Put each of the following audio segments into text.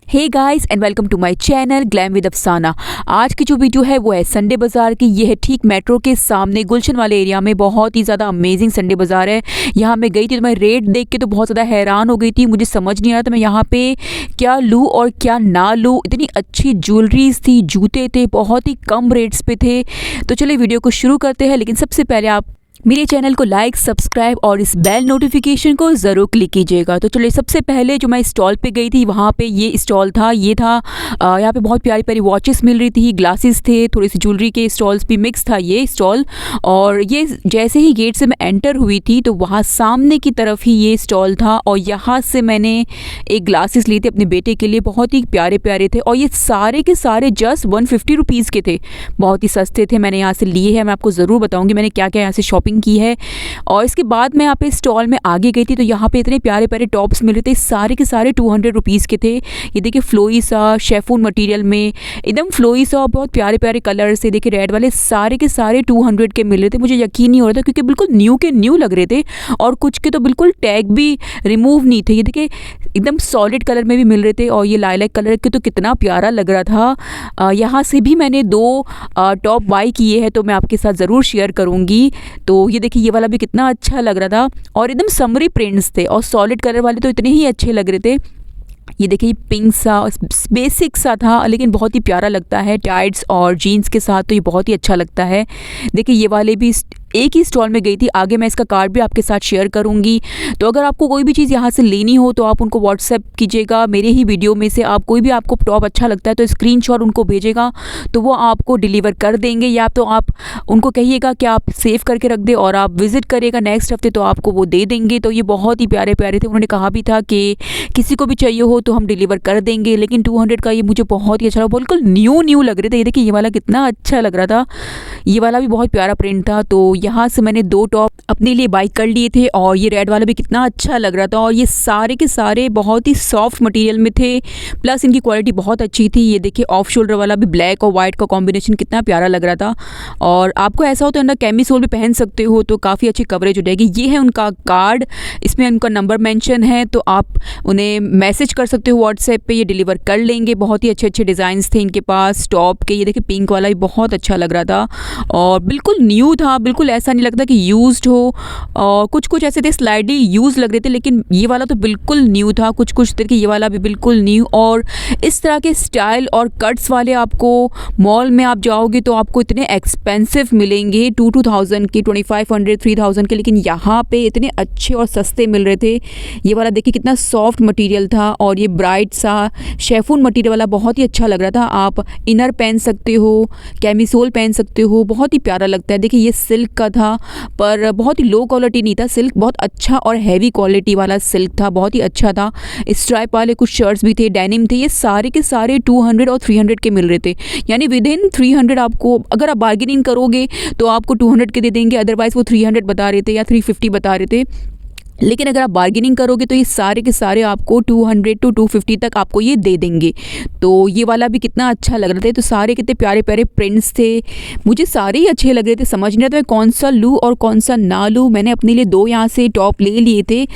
Hey guys and welcome to my channel glam with Afsana. आज की जो वीडियो है वो है संडे बाज़ार की। ये है ठीक मेट्रो के सामने गुलशन वाले एरिया में। बहुत ही ज़्यादा अमेजिंग संडे बाज़ार है। यहाँ मैं गई थी तो मैं रेट देख के तो बहुत ज़्यादा हैरान हो गई थी। मुझे समझ नहीं आ रहा था मैं यहाँ पे क्या लूँ और क्या ना लूँ। इतनी अच्छी ज्वेलरीज थी, जूते थे, बहुत ही कम रेट्स पे थे। तो चलिए वीडियो को शुरू करते हैं, लेकिन सबसे पहले आप मेरे चैनल को लाइक, सब्सक्राइब और इस बेल नोटिफिकेशन को ज़रूर क्लिक कीजिएगा। तो चलिए सबसे पहले जो मैं स्टॉल पे गई थी वहाँ पे ये स्टॉल था। ये था यहाँ पे बहुत प्यारी प्यारी वॉचेस मिल रही थी, ग्लासेस थे, थोड़ी सी ज्वेलरी के स्टॉल्स भी मिक्स था ये स्टॉल। और ये जैसे ही गेट से मैं एंटर हुई थी तो वहाँ सामने की तरफ ही ये स्टॉल था और यहाँ से मैंने एक ग्लासेस लिए थे अपने बेटे के लिए। बहुत ही प्यारे प्यारे थे और ये सारे के सारे जस्ट 150 रुपीज़ के थे। बहुत ही सस्ते थे। मैंने यहाँ से लिए हैं, मैं आपको ज़रूर बताऊँगी मैंने क्या क्या यहाँ से शॉपिंग की है। और इसके बाद मैं यहाँ पे स्टॉल में आगे गई थी तो यहाँ पे इतने प्यारे प्यारे टॉप्स मिल रहे थे। सारे के सारे 200 रुपीज़ के थे। ये देखिए फ्लोई सा शेफून मटेरियल में, एकदम फ्लोई सा, बहुत प्यारे प्यारे कलर से। देखिए रेड वाले सारे के सारे 200 के मिल रहे थे। मुझे यकीन नहीं हो रहा था क्योंकि बिल्कुल न्यू के न्यू लग रहे थे और कुछ के तो बिल्कुल टैग भी रिमूव नहीं थे। ये देखिए एकदम सॉलिड कलर में भी मिल रहे थे और ये लाइलैक कलर के तो कितना प्यारा लग रहा था। यहाँ से भी मैंने 2 टॉप बाई किए हैं तो मैं आपके साथ ज़रूर शेयर करूँगी। तो ये देखिए ये वाला भी कितना अच्छा लग रहा था और एकदम समरी प्रिंट्स थे और सॉलिड कलर वाले तो इतने ही अच्छे लग रहे थे। ये देखिए पिंक सा बेसिक सा था लेकिन बहुत ही प्यारा लगता है। टाइट्स और जीन्स के साथ तो ये बहुत ही अच्छा लगता है। देखिए ये वाले भी एक ही स्टॉल में गई थी। आगे मैं इसका कार्ड भी आपके साथ शेयर करूंगी। तो अगर आपको कोई भी चीज़ यहाँ से लेनी हो तो आप उनको व्हाट्सएप कीजिएगा। मेरे ही वीडियो में से आप कोई भी आपको टॉप अच्छा लगता है तो स्क्रीनशॉट उनको भेजेगा तो वो आपको डिलीवर कर देंगे, या तो आप उनको कहिएगा कि आप सेव करके रख दे और आप विज़िट करिएगा नेक्स्ट हफ्ते तो आपको वो दे देंगे। तो ये बहुत ही प्यारे प्यारे थे। उन्होंने कहा भी था कि किसी को भी चाहिए हो तो हम डिलीवर कर देंगे। लेकिन 200 का ये मुझे बहुत ही अच्छा लगा, बिल्कुल न्यू लग रहे थे। ये देखिए ये वाला कितना अच्छा लग रहा था। ये वाला भी बहुत प्यारा प्रिंट था। तो यहाँ से मैंने 2 टॉप अपने लिए बाई कर लिए थे और ये रेड वाला भी कितना अच्छा लग रहा था और ये सारे के सारे बहुत ही सॉफ्ट मटेरियल में थे, प्लस इनकी क्वालिटी बहुत अच्छी थी। ये देखिए ऑफ शोल्डर वाला भी ब्लैक और वाइट का कॉम्बिनेशन कितना प्यारा लग रहा था। और आपको ऐसा हो तो अंदर कैमिसोल भी पहन सकते हो तो काफ़ी अच्छी कवरेज हो जाएगी। ये है उनका कार्ड, इसमें उनका नंबर मेंशन है तो आप उन्हें मैसेज कर सकते हो व्हाट्सएप पे, ये डिलीवर कर लेंगे। बहुत ही अच्छे अच्छे डिज़ाइंस थे इनके पास टॉप के। ये देखिए पिंक वाला भी बहुत अच्छा लग रहा था और बिल्कुल न्यू था, बिल्कुल ऐसा नहीं लगता कि यूज्ड हो। और कुछ ऐसे थे स्लाइडली यूज़ लग रहे थे लेकिन ये वाला तो बिल्कुल न्यू था। कुछ देखिए ये वाला भी बिल्कुल न्यू। और इस तरह के स्टाइल और कट्स वाले आपको मॉल में आप जाओगे तो आपको इतने एक्सपेंसिव मिलेंगे 2,000 के, 2,500, 3,000 के, लेकिन यहाँ पे इतने अच्छे और सस्ते मिल रहे थे। ये वाला देखिए कितना सॉफ्ट मटेरियल था और ये ब्राइट सा शेफून मटेरियल वाला बहुत ही अच्छा लग रहा था। आप इनर पहन सकते हो, कैमिसोल पहन सकते हो, बहुत ही प्यारा लगता है। देखिए ये सिल्क का था पर बहुत ही लो क्वालिटी नहीं था। सिल्क बहुत अच्छा और हैवी क्वालिटी वाला सिल्क था, बहुत ही अच्छा था। स्ट्राइप वाले कुछ शर्ट्स भी थे, डेनिम थे। ये सारे के सारे 200 और 300 के मिल रहे थे, यानी विद इन 300 आपको, अगर आप बार्गेनिंग करोगे तो आपको 200 के दे देंगे। अदरवाइज़ वो 300 बता रहे थे या 350 बता रहे थे, लेकिन अगर आप बार्गेनिंग करोगे तो ये सारे के सारे आपको 200 to 250 तक आपको ये दे देंगे। तो ये वाला भी कितना अच्छा लग रहा था। तो सारे कितने प्यारे प्यारे प्रिंट्स थे, मुझे सारे ही अच्छे लग रहे थे। समझ नहीं आता मैं कौन सा लूँ और कौन सा ना लूँ। मैंने अपने लिए 2 यहाँ से टॉप ले लिए थे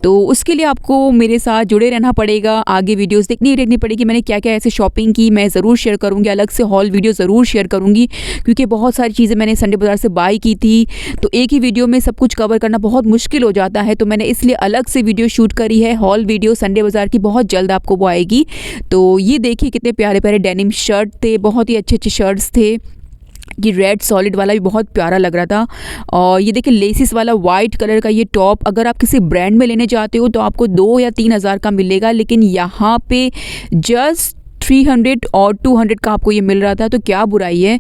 तो उसके लिए आपको मेरे साथ जुड़े रहना पड़ेगा। आगे वीडियोज़ देखनी पड़ेगी मैंने क्या क्या ऐसे शॉपिंग की। मैं ज़रूर शेयर करूँगी, अलग से हॉल वीडियो ज़रूर शेयर करूँगी क्योंकि बहुत सारी चीज़ें मैंने संडे बाज़ार से बाई की थी तो एक ही वीडियो में सब कुछ कवर करना बहुत मुश्किल हो जाता है। तो मैंने इसलिए अलग से वीडियो शूट करी है, हॉल वीडियो संडे बाज़ार की, बहुत जल्द आपको वो आएगी। तो ये देखिए कितने प्यारे प्यारे डेनिम शर्ट थे, बहुत ही अच्छे अच्छे शर्ट्स थे। ये रेड सॉलिड वाला भी बहुत प्यारा लग रहा था। और ये देखिए लेसिस वाला वाइट कलर का ये टॉप, अगर आप किसी ब्रांड में लेने जाते हो तो आपको 2 या 3 हज़ार का मिलेगा, लेकिन यहाँ पे जस्ट 300 और 200 का आपको ये मिल रहा था। तो क्या बुराई है।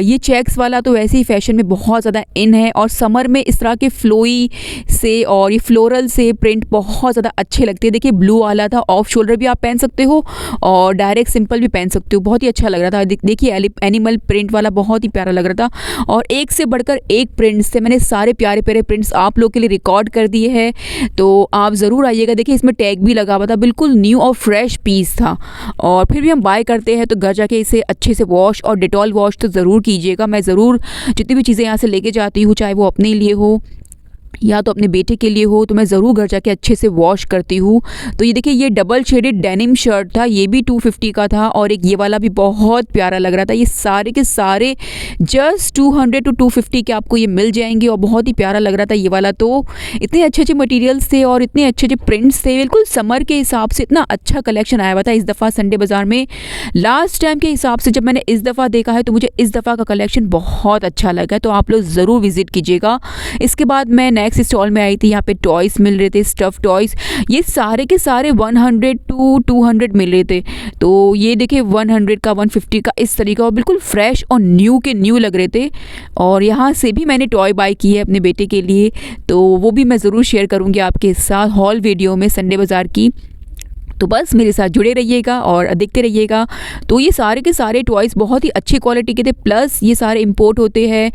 ये चेक्स वाला तो वैसे ही फैशन में बहुत ज़्यादा इन है और समर में इस तरह के फ्लोई से और ये फ्लोरल से प्रिंट बहुत ज़्यादा अच्छे लगते हैं। देखिए ब्लू वाला था, ऑफ शोल्डर भी आप पहन सकते हो और डायरेक्ट सिंपल भी पहन सकते हो, बहुत ही अच्छा लग रहा था। देखिए एनिमल प्रिंट वाला बहुत ही प्यारा लग रहा था और एक से बढ़कर एक प्रिंट्स थे। मैंने सारे प्यारे प्यारे प्रिंट्स आप लोग के लिए रिकॉर्ड कर दिए हैं तो आप ज़रूर आइएगा। देखिए इसमें टैग भी लगा हुआ था, बिल्कुल न्यू और फ्रेश पीस था। और फिर भी हम बाय करते हैं तो घर जाके इसे अच्छे से वॉश और डेटॉल वॉश तो ज़रूर कीजिएगा। मैं ज़रूर जितनी भी चीज़ें यहाँ से लेके जाती हूँ चाहे वो अपने लिए हो या तो अपने बेटे के लिए हो, तो मैं ज़रूर घर जाके अच्छे से वॉश करती हूँ। तो ये देखिए, ये डबल शेडेड डेनिम शर्ट था, ये भी 250 का था, और एक ये वाला भी बहुत प्यारा लग रहा था। ये सारे के सारे जस्ट 200 टू 250 के आपको ये मिल जाएंगे, और बहुत ही प्यारा लग रहा था ये वाला। तो इतने अच्छे अच्छे मटेरियल्स थे और इतने अच्छे अच्छे प्रिंट्स थे, बिल्कुल समर के हिसाब से इतना अच्छा कलेक्शन आया हुआ था इस दफ़ा संडे बाज़ार में। लास्ट टाइम के हिसाब से जब मैंने इस दफ़ा देखा है, तो मुझे इस दफ़ा का कलेक्शन बहुत अच्छा लगा, तो आप लोग ज़रूर विज़िट कीजिएगा। इसके बाद मैं नेक्स्ट स्टॉल में आई थी, यहाँ पे टॉयज़ मिल रहे थे, स्टफ़ टॉयज़। ये सारे के सारे 100 टू 200 मिल रहे थे। तो ये देखिए 100 का, 150 का, इस तरीके, और बिल्कुल फ्रेश और न्यू के न्यू लग रहे थे। और यहाँ से भी मैंने टॉय बाय की है अपने बेटे के लिए, तो वो भी मैं ज़रूर शेयर करूँगी आपके साथ हॉल वीडियो में संडे बाज़ार की। तो बस मेरे साथ जुड़े रहिएगा और देखते रहिएगा। तो ये सारे के सारे टॉयज़ बहुत ही अच्छी क्वालिटी के थे, प्लस ये सारे इंपोर्ट होते हैं।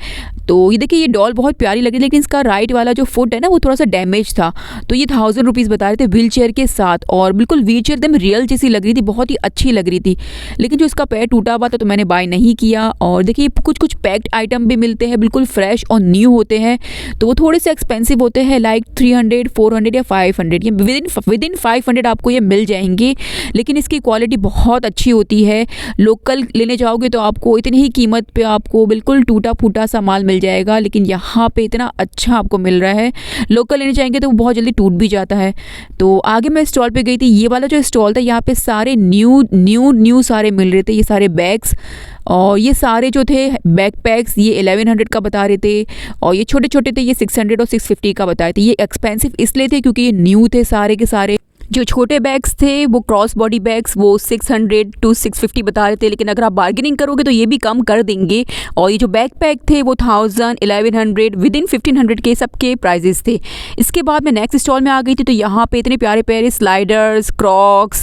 तो ये देखिए, ये डॉल बहुत प्यारी लगी, लेकिन इसका राइट वाला जो फुट है ना, वो थोड़ा सा डैमेज था। तो ये 1000 रुपीज़ बता रहे थे व्हील चेयर के साथ, और बिल्कुल व्हील चेयर एकदम रियल जैसी लग रही थी, बहुत ही अच्छी लग रही थी। लेकिन जो इसका पैर टूटा हुआ था, तो मैंने बाय नहीं किया। और देखिए, कुछ कुछ पैक्ड आइटम भी मिलते हैं, बिल्कुल फ्रेश और न्यू होते हैं, तो वो थोड़े से एक्सपेंसिव होते हैं, लाइक 300, 400 या 500, ये विदिन 500 आपको ये मिल जाएंगे। लेकिन इसकी क्वालिटी बहुत अच्छी होती है। लोकल लेने जाओगे तो आपको इतनी ही कीमत पे आपको बिल्कुल टूटा फूटा सा माल मिल जाएगा, लेकिन यहाँ पे इतना अच्छा आपको मिल रहा है। लोकल लेने जाएंगे तो वो बहुत जल्दी टूट भी जाता है। तो आगे मैं स्टॉल पे गई थी, ये वाला जो स्टॉल था, यहाँ पे सारे न्यू सारे मिल रहे थे, ये सारे बैग्स। और ये सारे जो थे बैक पैक्स, ये 1100 का बता रहे थे, और ये छोटे छोटे थे, ये 600 और 650 का बताए थे। ये एक्सपेंसिव इसलिए थे क्योंकि ये न्यू थे सारे के सारे। जो छोटे बैग्स थे वो क्रॉस बॉडी बैग्स, वो 600 टू 650 बता रहे थे, लेकिन अगर आप बार्गेनिंग करोगे तो ये भी कम कर देंगे। और ये जो बैक पैक थे वो 1000, 1100, विदिन 1500 के सबके प्राइजेस थे। इसके बाद मैं नेक्स्ट स्टॉल में आ गई थी, तो यहाँ पे इतने प्यारे प्यारे स्लाइडर्स, क्रॉक्स,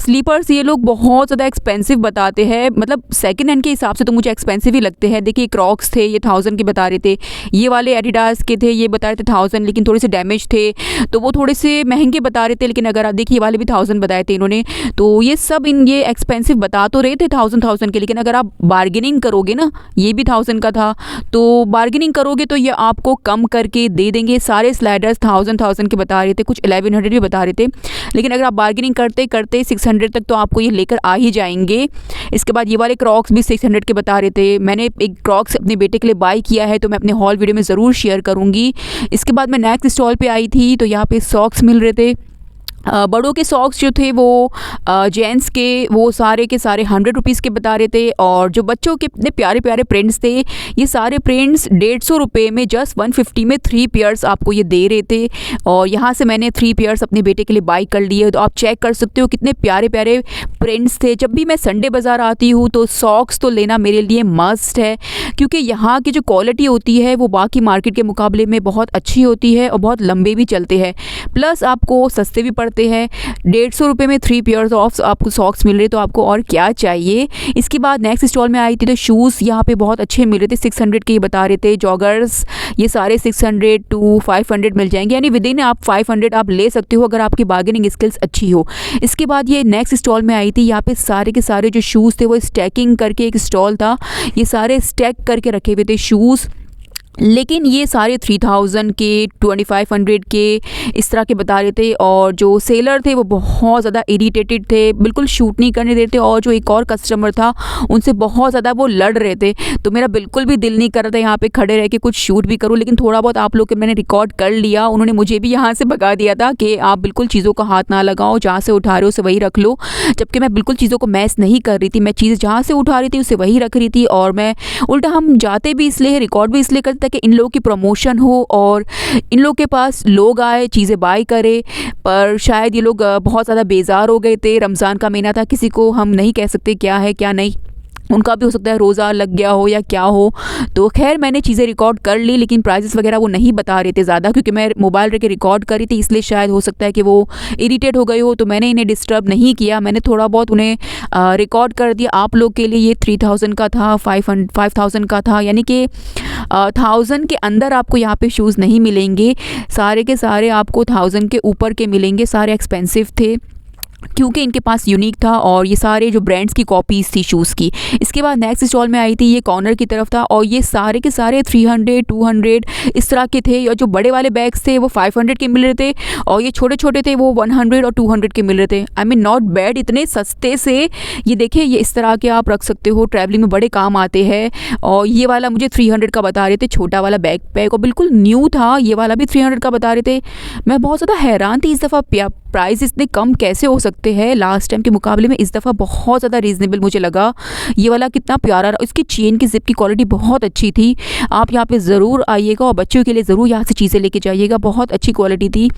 स्लीपर्स ये लोग बहुत ज़्यादा एक्सपेंसिव बताते हैं, मतलब सेकेंड हैंड के हिसाब से तो मुझे एक्सपेंसिव ही लगते हैं। देखिए, क्रॉक्स थे, ये 1000 के बता रहे थे। ये वाले एडिडास के थे, ये बता रहे थे 1000, लेकिन थोड़े से डैमेज थे, तो वो थोड़े से महंगे बता रहे थे। लेकिन अगर आप देखिए, ये वाले भी 1000 बताए थे इन्होंने, तो ये सब ये एक्सपेंसिव बता तो रहे थे 1000 के, लेकिन अगर आप बार्गेनिंग करोगे ना, ये भी 1000 का था, तो बार्गेनिंग करोगे तो ये आपको कम करके दे देंगे। सारे स्लाइडर्स 1000 के बता रहे थे, कुछ 1100 भी बता रहे थे, लेकिन अगर आप बार्गेनिंग करते करते 600 तक तो आपको ये लेकर आ ही जाएंगे। इसके बाद ये वाले क्रॉक्स भी 600 के बता रहे थे। मैंने एक क्रॉक्स अपने बेटे के लिए बाय किया है, तो मैं अपने हॉल वीडियो में ज़रूर शेयर करूँगी। इसके बाद मैं नेक्स्ट स्टॉल पे आई थी, तो यहाँ पे सॉक्स मिल रहे थे। बड़ों के सॉक्स जो थे वो जेंट्स के, वो सारे के सारे 100 रुपीज़ के बता रहे थे। और जो बच्चों के इतने प्यारे प्यारे प्रिंट्स थे, ये सारे प्रिंट्स 150 रुपये में, जस्ट 150 में 3 पेयर्स आपको ये दे रहे थे। और यहाँ से मैंने 3 पेयर्स अपने बेटे के लिए बाय कर लिए। तो आप चेक कर सकते हो कितने प्यारे प्यारे प्रिंट्स थे। जब भी मैं संडे बाज़ार आती हूँ तो सॉक्स तो लेना मेरे लिए मस्ट है, क्योंकि यहाँ की जो क्वालिटी होती है वो बाकी मार्केट के मुकाबले में बहुत अच्छी होती है और बहुत लंबे भी चलते हैं, प्लस आपको सस्ते भी पड़ते हैं। 150 रुपये में 3 पेयर्स ऑफ आपको सॉक्स मिल रहे, तो आपको और क्या चाहिए। इसके बाद नेक्स्ट स्टॉल में आई थी, तो शूज़ यहाँ पे बहुत अच्छे मिल रहे थे, 600 के ये बता रहे थे। जॉगर्स ये सारे 600 टू 500 मिल जाएंगे, यानी विदिन आप 500 आप ले सकते हो अगर आपकी बार्गेनिंग स्किल्स अच्छी हो। इसके बाद ये नेक्स्ट स्टॉल में आई थी, यहाँ पे सारे के सारे जो शूज़ थे वो स्टैकिंग करके एक स्टॉल था, ये सारे स्टैक करके रखे हुए थे शूज़, लेकिन ये सारे 3000 के, 2500 के इस तरह के बता रहे थे। और जो सेलर थे वो बहुत ज़्यादा इरिटेटेड थे, बिल्कुल शूट नहीं करने देते। और जो एक और कस्टमर था उनसे बहुत ज़्यादा वो लड़ रहे थे, तो मेरा बिल्कुल भी दिल नहीं कर रहा था यहाँ पे खड़े रह के कुछ शूट भी करूँ। लेकिन थोड़ा बहुत आप लोग के मैंने रिकॉर्ड कर लिया। उन्होंने मुझे भी यहाँ से भगा दिया था कि आप बिल्कुल चीज़ों का हाथ ना लगाओ, जहाँ से उठा रहे हो उसे वही रख लो। जबकि मैं बिल्कुल चीज़ों को मैस नहीं कर रही थी, मैं चीज़ जहाँ से उठा रही थी उसे वही रख रही थी। और मैं उल्टा, हम जाते भी इसलिए, रिकॉर्ड भी इसलिए करते कि इन लोगों की प्रमोशन हो और इन लोगों के पास लोग आए, चीज़ें बाय करे। पर शायद ये लोग बहुत ज़्यादा बेजार हो गए थे, रमज़ान का महीना था, किसी को हम नहीं कह सकते क्या है क्या नहीं, उनका भी हो सकता है रोज़ा लग गया हो या क्या हो। तो खैर मैंने चीज़ें रिकॉर्ड कर ली, लेकिन प्राइसेस वगैरह वो नहीं बता रहे थे ज़्यादा, क्योंकि मैं मोबाइल रख के रिकॉर्ड कर रही थी, इसलिए शायद हो सकता है कि वो इरिटेट हो गए हो। तो मैंने इन्हें डिस्टर्ब नहीं किया, मैंने थोड़ा बहुत उन्हें रिकॉर्ड कर दिया। आप लोग के लिए ये 3000 का था, 5000 का था, यानी कि 1000 के अंदर आपको यहाँ पे शूज़ नहीं मिलेंगे, सारे के सारे आपको 1000 के ऊपर के मिलेंगे, सारे एक्सपेंसिव थे। क्योंकि इनके पास यूनिक था और ये सारे जो ब्रांड्स की कॉपीज़ थी शूज़ की। इसके बाद नेक्स्ट स्टॉल में आई थी, ये कॉर्नर की तरफ था और ये सारे के सारे 300 200 इस तरह के थे। और जो बड़े वाले बैग्स थे वो 500 के मिल रहे थे और ये छोटे छोटे थे वो 100 और 200 के मिल रहे थे। आई मीन नॉट बैड, इतने सस्ते से। ये देखिए, ये इस तरह के आप रख सकते हो, ट्रैवलिंग में बड़े काम आते हैं। और ये वाला मुझे 300 का बता रहे थे, छोटा वाला बैग पैक, और बिल्कुल न्यू था। ये वाला भी 300 का बता रहे थे। मैं बहुत ज़्यादा हैरान थी इस दफ़ा, प्राइस इतने कम कैसे हो सकते हैं लास्ट टाइम के मुकाबले में। इस दफ़ा बहुत ज़्यादा रीज़नेबल मुझे लगा। ये वाला कितना प्यारा, इसकी चेन की ज़िप की क्वालिटी बहुत अच्छी थी। आप यहाँ पे ज़रूर आइएगा और बच्चों के लिए ज़रूर यहाँ से चीज़ें लेके जाइएगा, बहुत अच्छी क्वालिटी थी।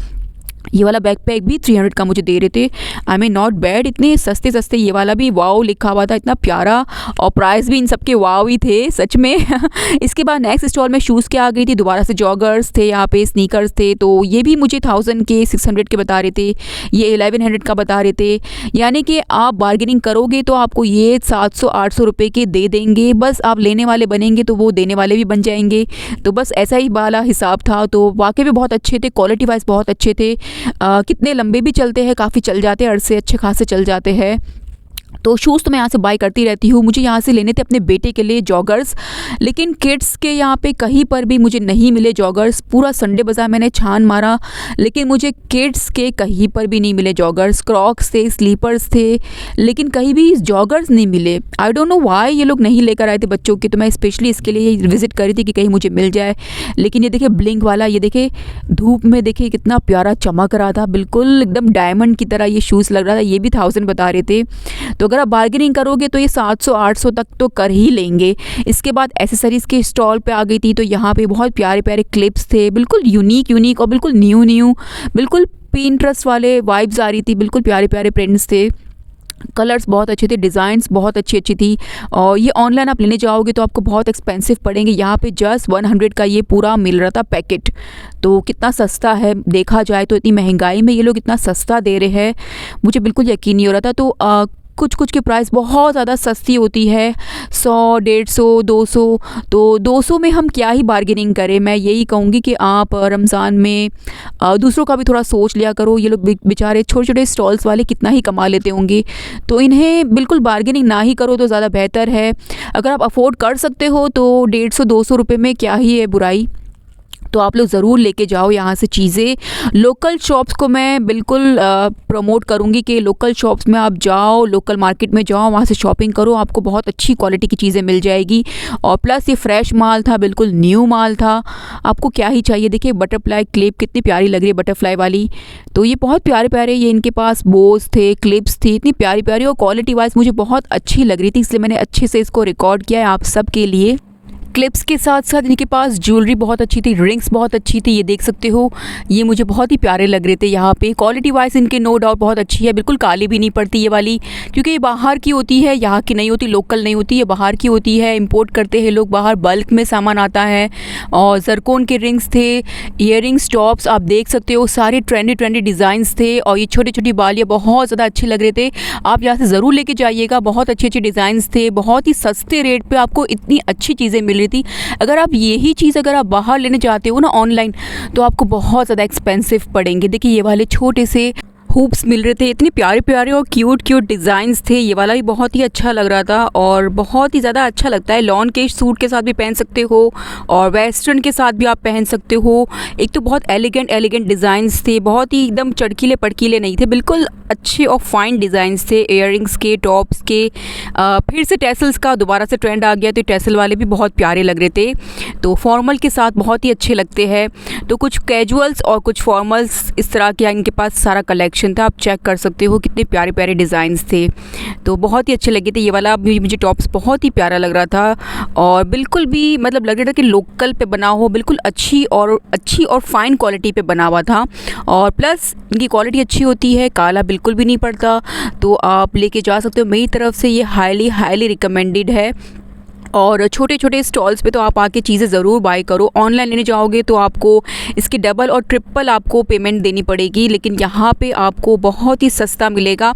ये वाला बैकपैक भी 300 का मुझे दे रहे थे। आई मीन नॉट बैड, इतने सस्ते सस्ते। ये वाला भी वाओ लिखा हुआ था, इतना प्यारा, और प्राइस भी इन सब के वाओ ही थे सच में। इसके बाद नेक्स्ट स्टॉल में शूज़ के आ गई थी, दोबारा से जॉगर्स थे, यहाँ पे स्नीकर्स थे। तो ये भी मुझे 1000 के 600 के बता रहे थे, ये 1100 का बता रहे थे। यानी कि आप बार्गेनिंग करोगे तो आपको ये 700-800 रुपये के दे देंगे। बस आप लेने वाले बनेंगे तो वो देने वाले भी बन जाएंगे। तो बस ऐसा ही वाला हिसाब था। तो वाकई में बहुत अच्छे थे, क्वालिटी वाइज बहुत अच्छे थे। कितने लंबे भी चलते हैं, काफ़ी चल जाते हैं, अरसे अच्छे खासे चल जाते हैं। तो शूज़ तो मैं यहाँ से बाय करती रहती हूँ। मुझे यहाँ से लेने थे अपने बेटे के लिए जॉगर्स, लेकिन किड्स के यहाँ पे कहीं पर भी मुझे नहीं मिले जॉगर्स। पूरा संडे बाज़ार मैंने छान मारा, लेकिन मुझे किड्स के कहीं पर भी नहीं मिले जॉगर्स। क्रॉक्स थे, स्लीपर्स थे, लेकिन कहीं भी जॉगर्स नहीं मिले। आई डोंट नो व्हाई ये लोग नहीं लेकर आए थे बच्चों के। तो मैं स्पेशली इसके लिए विज़िट करी थी कि कहीं मुझे मिल जाए। लेकिन ये देखिए ब्लिंक वाला, ये देखिए धूप में देखिए कितना प्यारा चमक रहा था, बिल्कुल एकदम डायमंड की तरह ये शूज़ लग रहा था। ये भी 1000 बता रहे थे। तो अगर आप बार्गेनिंग करोगे तो ये 700-800 तक तो कर ही लेंगे। इसके बाद एसेसरीज़ के स्टॉल पे आ गई थी। तो यहाँ पे बहुत प्यारे प्यारे क्लिप्स थे, बिल्कुल यूनिक और बिल्कुल न्यू, बिल्कुल पिंटरेस्ट वाले वाइब्स आ रही थी। बिल्कुल प्यारे प्यारे प्रिंट्स थे, कलर्स बहुत अच्छे थे, डिज़ाइंस बहुत अच्छी थी। और ये ऑनलाइन आप लेने जाओगे तो आपको बहुत एक्सपेंसिव पड़ेंगे। यहाँ पे जस्ट 100 का ये पूरा मिल रहा था पैकेट। तो कितना सस्ता है देखा जाए तो, इतनी महंगाई में ये लोग इतना सस्ता दे रहे हैं, मुझे बिल्कुल यकीन नहीं हो रहा था। तो कुछ की प्राइस बहुत ज़्यादा सस्ती होती है, 100, 150, 200। तो 200 में हम क्या ही बार्गेनिंग करें। मैं यही कहूँगी कि आप रमज़ान में दूसरों का भी थोड़ा सोच लिया करो। ये लोग बेचारे छोटे छोटे स्टॉल्स वाले कितना ही कमा लेते होंगे, तो इन्हें बिल्कुल बार्गेनिंग ना ही करो तो ज़्यादा बेहतर है। अगर आप अफोर्ड कर सकते हो तो 150-200 रुपये में क्या ही है बुराई। तो आप लोग ज़रूर लेके जाओ यहाँ से चीज़ें। लोकल शॉप्स को मैं बिल्कुल प्रमोट करूँगी कि लोकल शॉप्स में आप जाओ, लोकल मार्केट में जाओ, वहाँ से शॉपिंग करो, आपको बहुत अच्छी क्वालिटी की चीज़ें मिल जाएगी। और प्लस ये फ्रेश माल था, बिल्कुल न्यू माल था। आपको क्या ही चाहिए। देखिए बटरफ्लाई क्लिप कितनी प्यारी लग रही है, बटरफ्लाई वाली। तो ये बहुत प्यारे प्यारे ये इनके पास बोस थे, क्लिप्स थी, इतनी प्यारी प्यारी, और क्वालिटी वाइज मुझे बहुत अच्छी लग रही थी, इसलिए मैंने अच्छे से इसको रिकॉर्ड किया है आप सब के लिए। क्लिप्स के साथ साथ इनके पास ज्वेलरी बहुत अच्छी थी, रिंग्स बहुत अच्छी थी, ये देख सकते हो। ये मुझे बहुत ही प्यारे लग रहे थे। यहाँ पे क्वालिटी वाइज इनके नो डाउट बहुत अच्छी है, बिल्कुल काली भी नहीं पड़ती ये वाली, क्योंकि ये बाहर की होती है, यहाँ की नहीं होती, लोकल नहीं होती, ये बाहर की होती है। इंपोर्ट करते हैं लोग बाहर, बल्क में सामान आता है। और जरकोन के रिंग्स थे, ईयरिंग्स, टॉप्स आप देख सकते हो, सारे ट्रेंडी डिज़ाइंस थे। और ये छोटी छोटी बालियाँ बहुत ज़्यादा अच्छे लग रहे थे। आप यहाँ से ज़रूर लेके जाइएगा, बहुत अच्छे अच्छे डिज़ाइंस थे, बहुत ही सस्ते रेट पर आपको इतनी अच्छी चीज़ें मिल रही थी। अगर आप यही चीज़ अगर आप बाहर लेने जाते हो ना ऑनलाइन, तो आपको बहुत ज़्यादा एक्सपेंसिव पड़ेंगे। देखिए ये वाले छोटे से हुप्स मिल रहे थे, इतने प्यारे प्यारे और क्यूट डिज़ाइंस थे। ये वाला भी बहुत ही अच्छा लग रहा था और बहुत ही ज़्यादा अच्छा लगता है। लॉन के सूट के साथ भी पहन सकते हो और वेस्टर्न के साथ भी आप पहन सकते हो। एक तो बहुत एलिगेंट डिज़ाइंस थे, बहुत ही एकदम चड़कीले पड़कीले नहीं थे, बिल्कुल अच्छे और फाइन डिज़ाइंस थे। इयररिंग्स के, टॉप्स के, फिर से टैसल्स का दोबारा से ट्रेंड आ गया, तो टैसल वाले भी बहुत प्यारे लग रहे थे। तो फॉर्मल के साथ बहुत ही अच्छे लगते हैं। तो कुछ कैजुअल्स और कुछ फॉर्मल्स इस तरह के इनके पास सारा कलेक्शन था। आप चेक कर सकते हो कितने प्यारे प्यारे डिज़ाइंस थे, तो बहुत ही अच्छे लगे थे। ये वाला मुझे टॉप्स बहुत ही प्यारा लग रहा था और बिल्कुल भी मतलब लग रहा था कि लोकल पे बना हो, बिल्कुल अच्छी और फाइन क्वालिटी पे बना हुआ था। और प्लस इनकी क्वालिटी अच्छी होती है, काला बिल्कुल भी नहीं पड़ता, तो आप लेके जा सकते हो। मेरी तरफ से ये हाईली रिकमेंडेड है। और छोटे छोटे स्टॉल्स पे तो आप आके चीज़ें ज़रूर बाय करो। ऑनलाइन लेने जाओगे तो आपको इसकी डबल और ट्रिपल आपको पेमेंट देनी पड़ेगी, लेकिन यहाँ पे आपको बहुत ही सस्ता मिलेगा।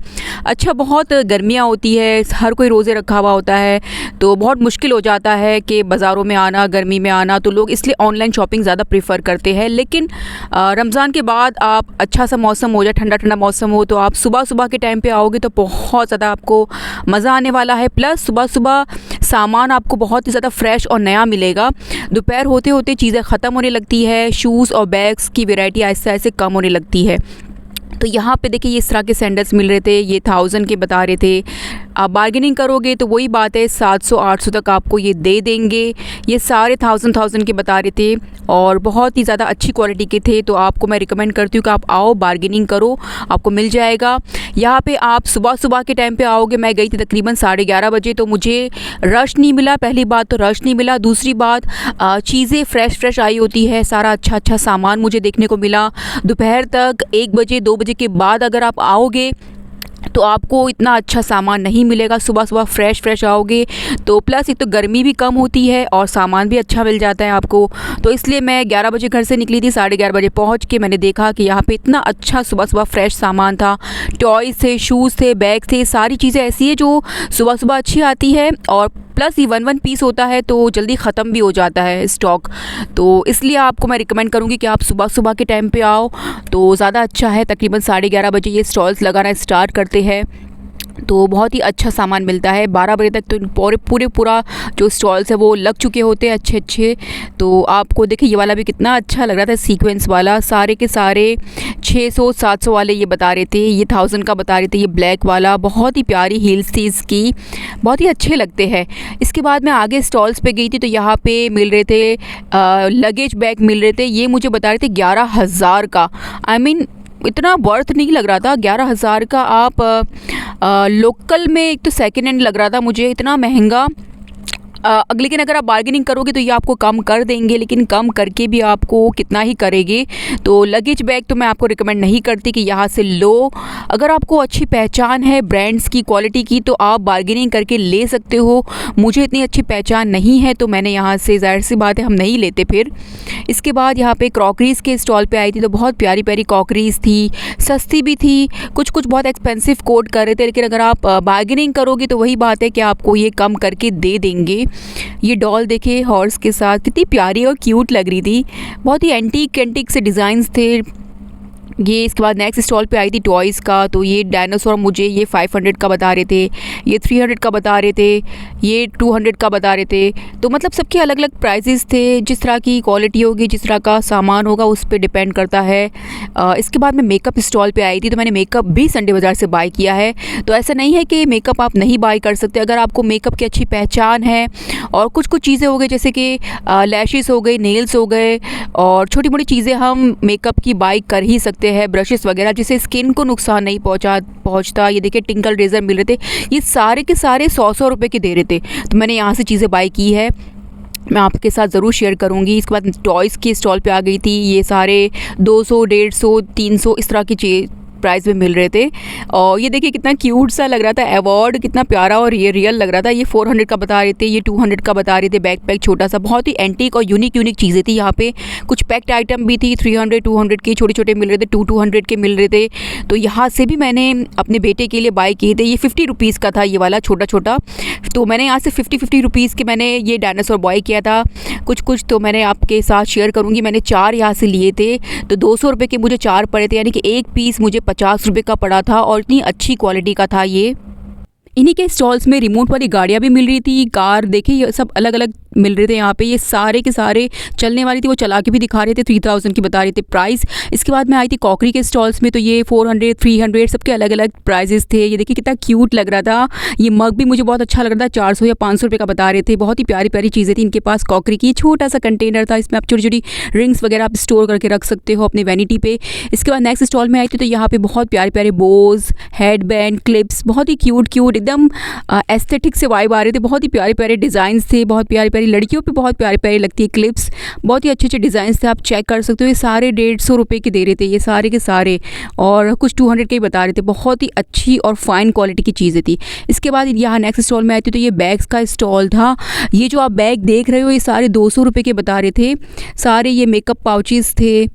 अच्छा, बहुत गर्मियाँ होती है, हर कोई रोज़े रखा हुआ होता है, तो बहुत मुश्किल हो जाता है कि बाज़ारों में आना, गर्मी में आना, तो लोग इसलिए ऑनलाइन शॉपिंग ज़्यादा प्रेफर करते हैं। लेकिन रमज़ान के बाद आप अच्छा सा मौसम हो जाए, ठंडा ठंडा मौसम हो, तो आप सुबह सुबह के टाइम पे आओगे तो बहुत ज़्यादा आपको मज़ा आने वाला है। प्लस सुबह सुबह सामान आपको बहुत ही ज़्यादा फ्रेश और नया मिलेगा। दोपहर होते होते चीज़ें ख़त्म होने लगती है, शूज़ और बैग्स की वैरायटी आहिस्ते आहिस्ते कम होने लगती है। तो यहाँ पे देखिए, ये इस तरह के सैंडल्स मिल रहे थे, ये 1000 के बता रहे थे। आप बार्गेनिंग करोगे तो वही बात है, 700-800 तक आपको ये दे देंगे। ये सारे 1000 के बता रहे थे और बहुत ही ज़्यादा अच्छी क्वालिटी के थे। तो आपको मैं रिकमेंड करती हूँ कि आप आओ, बार्गेनिंग करो, आपको मिल जाएगा। यहाँ पे आप सुबह सुबह के टाइम पे आओगे। मैं गई थी तकरीबन 11:30 बजे, तो मुझे रश नहीं मिला। पहली बात तो रश नहीं मिला, दूसरी बात चीज़ें फ्रेश आई होती है, सारा अच्छा सामान मुझे देखने को मिला। दोपहर तक 1 बजे 2 बजे के बाद अगर आप आओगे तो आपको इतना अच्छा सामान नहीं मिलेगा। सुबह सुबह फ्रेश आओगे तो प्लस एक तो गर्मी भी कम होती है और सामान भी अच्छा मिल जाता है आपको। तो इसलिए मैं 11 बजे घर से निकली थी, 11:30 बजे पहुंच के मैंने देखा कि यहाँ पे इतना अच्छा सुबह सुबह फ्रेश सामान था। टॉयज़ थे, शूज़ थे, बैग थे, सारी चीज़ें ऐसी है जो सुबह सुबह अच्छी आती है और प्लस ये 1 पीस होता है तो जल्दी ख़त्म भी हो जाता है स्टॉक। तो इसलिए आपको मैं रिकमेंड करूँगी कि आप सुबह सुबह के टाइम पे आओ तो ज़्यादा अच्छा है। तकरीबन 11:30 बजे ये स्टॉल्स लगाना स्टार्ट करते हैं, तो बहुत ही अच्छा सामान मिलता है। 12 बजे तक तो पूरा जो स्टॉल्स है वो लग चुके होते हैं अच्छे। तो आपको देखिए, ये वाला भी कितना अच्छा लग रहा था, सीक्वेंस वाला। सारे के सारे 600-700 वाले ये बता रहे थे, ये 1000 का बता रहे थे। ये ब्लैक वाला बहुत ही प्यारी हील्स थी इसकी, बहुत ही अच्छे लगते हैं। इसके बाद मैं आगे स्टॉल्स पे गई थी तो यहाँ पे मिल रहे थे लगेज बैग मिल रहे थे। ये मुझे बता रहे थे 11,000 का। I mean, इतना वर्थ नहीं लग रहा था 11,000 का। आप लोकल में एक तो सेकेंड हैंड लग रहा था मुझे, इतना महंगा। लेकिन अगर आप बार्गेनिंग करोगे तो ये आपको कम कर देंगे, लेकिन कम करके भी आपको कितना ही करेंगे। तो लगेज बैग तो मैं आपको रिकमेंड नहीं करती कि यहाँ से लो। अगर आपको अच्छी पहचान है ब्रांड्स की, क्वालिटी की, तो आप बार्गेनिंग करके ले सकते हो। मुझे इतनी अच्छी पहचान नहीं है तो मैंने यहाँ से, जाहिर सी बात है, हम नहीं लेते फिर। इसके बाद यहाँ पे क्रॉकरीज़ के स्टॉल पे आई थी तो बहुत प्यारी प्यारी क्रॉकरीज़ थी, सस्ती भी थी, कुछ बहुत एक्सपेंसिव कोट कर रहे थे। लेकिन अगर आप बार्गेनिंग करोगे तो वही बात है कि आपको ये कम करके दे देंगे। ये डॉल देखिए हॉर्स के साथ, कितनी प्यारी और क्यूट लग रही थी। बहुत ही एंटीक से डिज़ाइंस थे ये। इसके बाद नेक्स्ट स्टॉल पे आई थी टॉयज़ का। तो ये डायनासोर मुझे ये 500 का बता रहे थे, ये 300 का बता रहे थे, ये 200 का बता रहे थे। तो मतलब सबके अलग अलग प्राइसेस थे। जिस तरह की क्वालिटी होगी, जिस तरह का सामान होगा, उस पर डिपेंड करता है। इसके बाद मैं मेकअप स्टॉल पे आई थी तो मैंने मेकअप भी संडे बाज़ार से बाय किया है। तो ऐसा नहीं है कि मेकअप आप नहीं बाय कर सकते। अगर आपको मेकअप की अच्छी पहचान है और कुछ चीज़ें हो गई, जैसे कि लैशेस हो गए, नेल्स हो गए, और छोटी मोटी चीज़ें हम मेकअप की बाय कर ही सकते हैं, ब्रशेस वगैरह, जिससे स्किन को नुकसान नहीं पहुंचता। ये देखिए टिंकल रेज़र मिल रहे थे, ये सारे के सारे 100 रुपये के दे रहे थे। तो मैंने यहाँ से चीज़ें बाय की है, मैं आपके साथ ज़रूर शेयर करूँगी। इसके बाद टॉयज़ के स्टॉल पे आ गई थी। ये सारे 200, 150, 300 इस तरह की प्राइस में मिल रहे थे। और ये देखिए कितना क्यूट सा लग रहा था, अवार्ड कितना प्यारा और ये रियल लग रहा था। ये 400 का बता रहे थे, ये 200 का बता रहे थे। बैकपैक छोटा सा, बहुत ही एंटीक और यूनिक चीज़ें थी यहाँ पे। कुछ पैक्ड आइटम भी थी, 300, 200 के छोटे मिल रहे थे, 200 के मिल रहे थे। तो यहाँ से भी मैंने अपने बेटे के लिए बाय किए थे। ये 50 रुपीज़ का था, ये वाला छोटा। तो मैंने यहाँ से 50 रुपीज़ के मैंने ये डायनासोर बाय किया था। कुछ तो मैंने आपके साथ शेयर करूँगी। मैंने 4 यहाँ से लिए थे तो 200 रुपये के मुझे 4 पड़े थे, यानी कि एक पीस मुझे 50 रुपये का पड़ा था और इतनी अच्छी क्वालिटी का था ये। इन्हीं के स्टॉल्स में रिमोट वाली गाड़ियाँ भी मिल रही थी, कार देखिए ये सब अलग अलग मिल रहे थे यहाँ पे। ये सारे के सारे चलने वाली थी, वो चला के भी दिखा रहे थे। 3000 की बता रहे थे प्राइस। इसके बाद मैं आई थी कॉकरी के स्टॉल्स में, तो ये 400, 300 सबके अलग अलग प्राइजेस थे। ये देखिए कितना क्यूट लग रहा था। ये मग भी मुझे बहुत अच्छा लग रहा था, 400 या 500 रुपये का बता रहे थे। बहुत ही प्यारी प्यारी चीज़ें थी इनके पास। कॉकरी की छोटा सा कंटेनर था, इसमें आप छोटी रिंग्स वगैरह आप स्टोर करके रख सकते हो अपनी वैनिटी पे। इसके बाद नेक्स्ट स्टॉल में आई थी तो यहाँ पे बहुत प्यारे प्यारे बोज, हेड बैंड, क्लिप्स, बहुत ही क्यूट एकदम एस्थेटिक से वाइब आ रहे थे। बहुत ही प्यारे प्यारे डिज़ाइंस थे, बहुत प्यारी प्यारी प्यारी, लड़कियों पे बहुत प्यारी प्यारी लगती है क्लिप्स, बहुत ही अच्छे अच्छे डिज़ाइन थे। आप चेक कर सकते हो, ये सारे 150 रुपये के दे रहे थे ये सारे के सारे, और कुछ 200 के ही बता रहे थे। बहुत ही अच्छी और फाइन क्वालिटी की चीज़ें थी। इसके बाद यहाँ नेक्स्ट स्टॉल में आती तो ये बैग्स का स्टॉल था। ये जो आप बैग देख रहे हो ये सारे 200 रुपये के बता रहे थे। सारे ये मेकअप पाउचेस थे,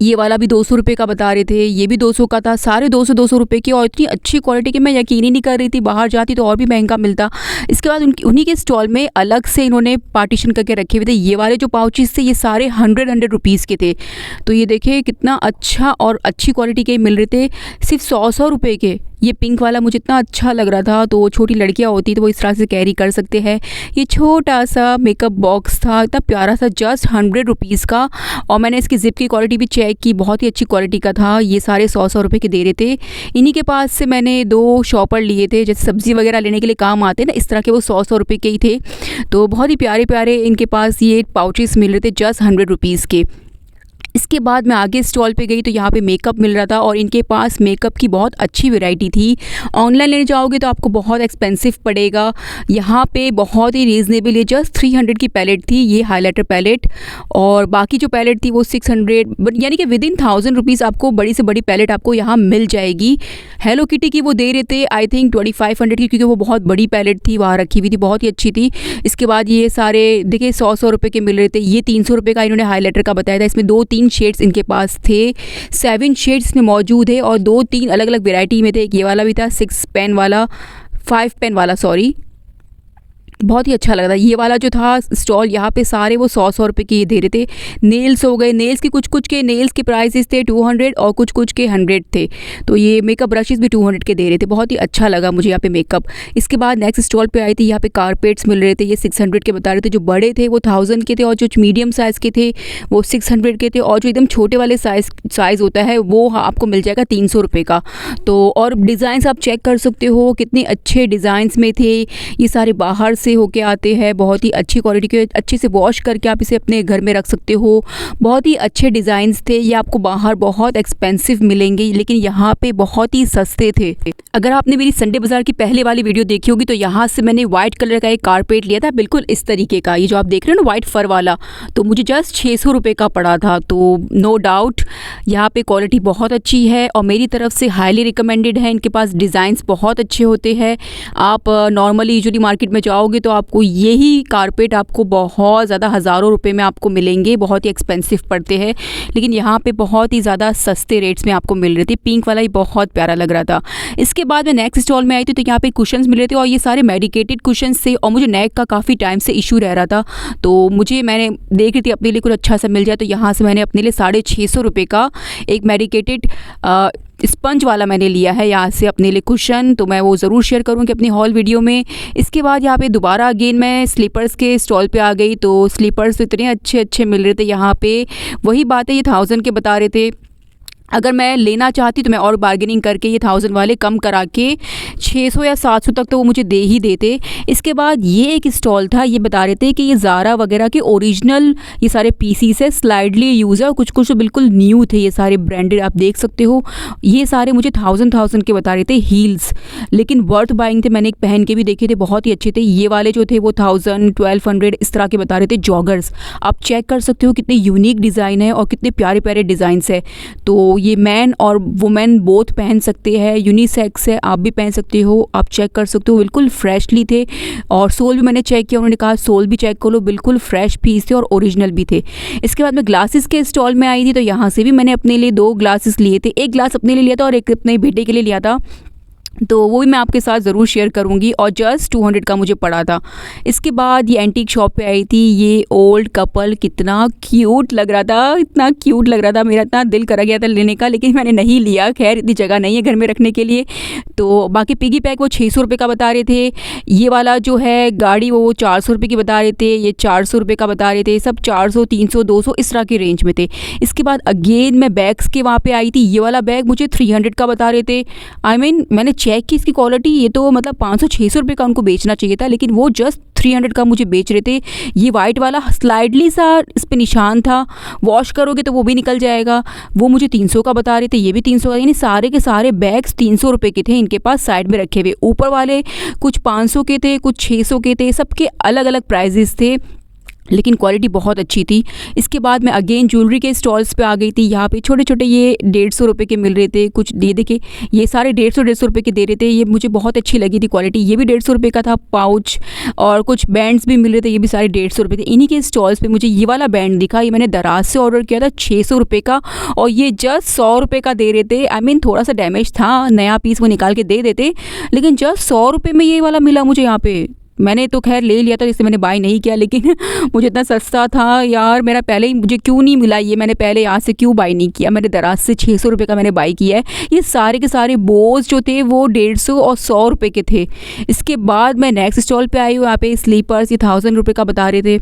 ये वाला भी 200 रुपये का बता रहे थे, ये भी 200 का था। सारे 200 रुपये की, और इतनी अच्छी क्वालिटी की मैं यकीन ही नहीं कर रही थी। बाहर जाती तो और भी महंगा मिलता। इसके बाद उन्हीं के स्टॉल में अलग से इन्होंने पार्टीशन करके रखे हुए थे। ये वाले जो पाउचेस थे ये सारे 100 रुपीज़ के थे। तो ये देखिए कितना अच्छा और अच्छी क्वालिटी के मिल रहे थे, सिर्फ 100 रुपये के। ये पिंक वाला मुझे इतना अच्छा लग रहा था, तो छोटी लड़कियां होती तो वो इस तरह से कैरी कर सकते हैं। ये छोटा सा मेकअप बॉक्स था, इतना प्यारा सा, जस्ट 100 रुपीज़ का। और मैंने इसकी ज़िप की क्वालिटी भी चेक की, बहुत ही अच्छी क्वालिटी का था। ये सारे 100 रुपये के दे रहे थे। इन्हीं के पास से मैंने 2 शॉपर लिए थे, जैसे सब्ज़ी वगैरह लेने के लिए काम आते हैं ना, इस तरह के, वो 100 रुपये के ही थे। तो बहुत ही प्यारे प्यारे इनके पास ये पाउचेस मिल रहे थे, जस्ट 100 रुपीज़ के। इसके बाद मैं आगे स्टॉल पे गई तो यहाँ पे मेकअप मिल रहा था, और इनके पास मेकअप की बहुत अच्छी वैरायटी थी। ऑनलाइन लेने जाओगे तो आपको बहुत एक्सपेंसिव पड़ेगा, यहाँ पे बहुत ही रीज़नेबल है। जस्ट 300 की पैलेट थी, ये हाइलाइटर पैलेट, और बाकी जो पैलेट थी वो 600, यानी कि विदिन 1000 रुपीज़ आपको बड़ी से बड़ी पैलेट आपको यहाँ मिल जाएगी। हेलो किटी की वो दे रहे थे आई थिंक 2500 की, क्योंकि वो बहुत बड़ी पैलेट थी, वहाँ रखी हुई थी, बहुत ही अच्छी थी। इसके बाद ये सारे देखिए 100 रुपये के मिल रहे थे। ये 300 रुपये का इन्होंने हाइलाइटर का बताया था। इसमें 2-3 शेड्स इनके पास थे, 7 शेड्स में मौजूद है, और 2-3 अलग अलग वेराइटी में थे। एक ये वाला भी था, 6 पेन वाला, 5 पेन वाला, सॉरी, बहुत ही अच्छा लग रहा था। ये वाला जो था स्टॉल, यहाँ पे सारे वो 100 रुपये के दे रहे थे। नेल्स हो गए, नेल्स की कुछ के नेल्स के प्राइसेस थे 200 और कुछ के 100 थे। तो ये मेकअप ब्रशेस भी 200 के दे रहे थे। बहुत ही अच्छा लगा मुझे यहाँ पे मेकअप। इसके बाद नेक्स्ट स्टॉल पे आई थी, यहाँ पे कारपेट्स मिल रहे थे। ये 600 के बता रहे थे। जो बड़े थे वो 1000 के थे, और जो मीडियम साइज़ के थे वो 600 के थे, और जो एकदम छोटे वाले साइज़ होता है वो आपको मिल जाएगा 300 रुपये का। तो और डिज़ाइंस आप चेक कर सकते हो, कितने अच्छे डिज़ाइंस में थे। ये सारे बाहर से होके आते हैं, बहुत ही अच्छी क्वालिटी के, अच्छे से वॉश करके आप इसे अपने घर में रख सकते हो। बहुत ही अच्छे डिज़ाइंस थे। ये आपको बाहर बहुत एक्सपेंसिव मिलेंगे, लेकिन यहाँ पे बहुत ही सस्ते थे। अगर आपने मेरी संडे बाज़ार की पहले वाली वीडियो देखी होगी तो यहाँ से मैंने वाइट कलर का एक कारपेट लिया था, बिल्कुल इस तरीके का, ये जो आप देख रहे हो ना वाइट फर वाला, तो मुझे जस्ट 600 रुपये का पड़ा था। तो नो डाउट यहाँ पे क्वालिटी बहुत अच्छी है, और मेरी तरफ से हाईली रिकमेंडेड है। इनके पास डिज़ाइंस बहुत अच्छे होते हैं। आप नॉर्मली यूजुअली मार्केट में जाओगे तो आपको यही कारपेट आपको बहुत ज़्यादा हज़ारों रुपए में आपको मिलेंगे, बहुत ही एक्सपेंसिव पड़ते हैं, लेकिन यहाँ पे बहुत ही ज़्यादा सस्ते रेट्स में आपको मिल रहे थे। पिंक वाला ही बहुत प्यारा लग रहा था। इसके बाद मैं नेक्स्ट स्टॉल में आई थी तो यहाँ पे कुशन्स मिल रहे थे, और ये सारे मेडिकेटेड कुशन्स थे, और मुझे नेक का काफ़ी टाइम से इशू रह रहा था, तो मैंने देख रही थी अपने लिए कुछ अच्छा सा मिल जाए, तो यहाँ से मैंने अपने लिए 650 रुपये का एक मेडिकेटेड स्पंज वाला मैंने लिया है यहाँ से अपने लिए कुशन। तो मैं वो ज़रूर शेयर करूँगी अपनी हॉल वीडियो में। इसके बाद यहाँ पे दोबारा अगेन मैं स्लीपर्स के स्टॉल पे आ गई, तो स्लीपर्स तो इतने अच्छे अच्छे मिल रहे थे यहाँ पे। वही बात है, ये 1000 के बता रहे थे। अगर मैं लेना चाहती तो मैं और बार्गेनिंग करके ये 1000 वाले कम करा के 600 या 700 तक तो वो मुझे दे ही देते। इसके बाद ये एक स्टॉल था, ये बता रहे थे कि ये ज़ारा वगैरह के ओरिजिनल ये सारे पीसीस है, स्लाइडली यूज़ है, और कुछ तो बिल्कुल न्यू थे, ये सारे ब्रांडेड आप देख सकते हो। ये सारे मुझे 1000 के बता रहे थे हील्स, लेकिन वर्थ बाइंग थे। मैंने एक पहन के भी देखे थे, बहुत ही अच्छे थे। ये वाले जो थे वो 1000, 1200 इस तरह के बता रहे थे। जॉगर्स आप चेक कर सकते हो, कितने यूनिक डिज़ाइन है और कितने प्यारे प्यारे डिज़ाइंस है। तो ये मैन और वुमेन बोथ पहन सकते हैं, यूनिसेक्स है, आप भी पहन सकते हो। आप चेक कर सकते हो, बिल्कुल फ्रेशली थे। और सोल भी मैंने चेक किया, उन्होंने कहा सोल भी चेक कर लो, बिल्कुल फ्रेश पीस थे और ओरिजिनल भी थे। इसके बाद मैं ग्लासेस के स्टॉल में आई थी, तो यहाँ से भी मैंने अपने लिए 2 ग्लासेस लिए थे। एक ग्लास अपने लिए लिया था और एक अपने बेटे के लिए लिया था, तो वो भी मैं आपके साथ ज़रूर शेयर करूँगी, और जस्ट 200 का मुझे पड़ा था। इसके बाद ये एंटीक शॉप पे आई थी। ये ओल्ड कपल कितना क्यूट लग रहा था, इतना क्यूट लग रहा था, मेरा इतना दिल करा गया था लेने का, लेकिन मैंने नहीं लिया। खैर इतनी जगह नहीं है घर में रखने के लिए। तो बाकी पिगी पैक वो 600 रुपये का बता रहे थे। ये वाला जो है गाड़ी वो 400 रुपये की बता रहे थे, ये 400 रुपये का बता रहे थे। सब 400, 300, 200 इस तरह के रेंज में थे। इसके बाद अगेन मैं बैग्स के वहाँ पर आई थी। ये वाला बैग मुझे 300 का बता रहे थे। मैंने चेक की इसकी क्वालिटी, ये तो मतलब 500-600 रुपये का उनको बेचना चाहिए था, लेकिन वो जस्ट 300 का मुझे बेच रहे थे। ये वाइट वाला स्लाइडली सा इस पर निशान था, वॉश करोगे तो वो भी निकल जाएगा। वो मुझे 300 का बता रहे थे, ये भी 300 का, यानी सारे के सारे बैग्स 300 रुपये के थे इनके पास साइड में रखे हुए। ऊपर वाले कुछ 500 के थे, कुछ 600 के थे, सबके अलग अलग प्राइजेस थे, लेकिन क्वालिटी बहुत अच्छी थी। इसके बाद मैं अगेन ज्वेलरी के स्टॉल्स पे आ गई थी। यहाँ पे छोटे छोटे ये 150 रुपये के मिल रहे थे, कुछ ये देखिए ये सारे 150 रुपये के दे रहे थे। ये मुझे बहुत अच्छी लगी थी क्वालिटी। ये भी 150 रुपये का था पाउच, और कुछ बैंड्स भी मिल रहे थे, ये भी सारे 150 रुपये थे। इन्हीं के स्टॉल्स पे मुझे ये वाला बैंड दिखा, ये मैंने दराज से ऑर्डर किया था 600 रुपये का, और ये जस्ट 100 रुपये का दे रहे थे। आई मीन थोड़ा सा डैमेज था, नया पीस वो निकाल के दे देते, लेकिन जस्ट 100 रुपये में ये वाला मिला मुझे यहाँ पे। मैंने तो खैर ले लिया था, जिससे मैंने बाय नहीं किया, लेकिन मुझे इतना सस्ता था यार, मेरा पहले ही मुझे क्यों नहीं मिला ये, मैंने पहले यहाँ से क्यों बाय नहीं किया। मैंने दराज से 600 रुपये का मैंने बाय किया है। ये सारे के सारे बोज जो थे वो 150 और 100 रुपये के थे। इसके बाद मैं नेक्स्ट स्टॉल पे आई हूँ। यहाँ पे स्लीपर्स ये 1000 रुपये का बता रहे थे।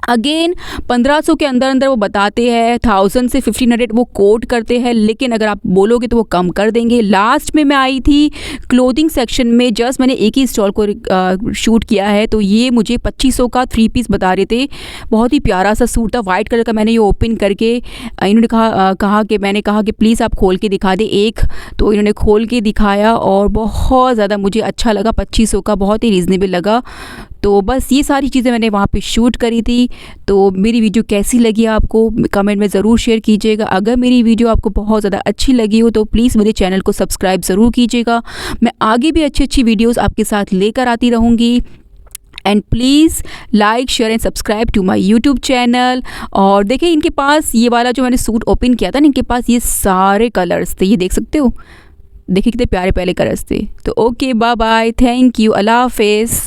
अगेन 1500 के अंदर अंदर वो बताते हैं, 1000 से 1500 वो कोट करते हैं, लेकिन अगर आप बोलोगे तो वो कम कर देंगे। लास्ट में मैं आई थी क्लोथिंग सेक्शन में, जस्ट मैंने एक ही स्टॉल को शूट किया है, तो ये मुझे 2500 का 3 पीस बता रहे थे। बहुत ही प्यारा सा सूट था, वाइट कलर का। मैंने ये ओपन करके इन्होंने कहा कि मैंने कहा कि प्लीज़ आप खोल के दिखा दे एक, तो इन्होंने खोल के दिखाया और बहुत ज़्यादा मुझे अच्छा लगा। 2500 का बहुत ही रीज़नेबल लगा। तो बस ये सारी चीज़ें मैंने वहाँ पे शूट करी थी। तो मेरी वीडियो कैसी लगी आपको कमेंट में ज़रूर शेयर कीजिएगा। अगर मेरी वीडियो आपको बहुत ज़्यादा अच्छी लगी हो तो प्लीज़ मेरे चैनल को सब्सक्राइब ज़रूर कीजिएगा। मैं आगे भी अच्छी अच्छी वीडियोस आपके साथ लेकर आती रहूँगी। And please like share and subscribe to my YouTube channel. और देखिए इनके पास ये वाला जो मैंने सूट ओपन किया था ना, इनके पास ये सारे कलर्स थे, ये देख सकते हो। देखिए कितने प्यारे प्यारे कलर्स थे। तो okay, bye bye, thank you, अल्लाह हाफिज़।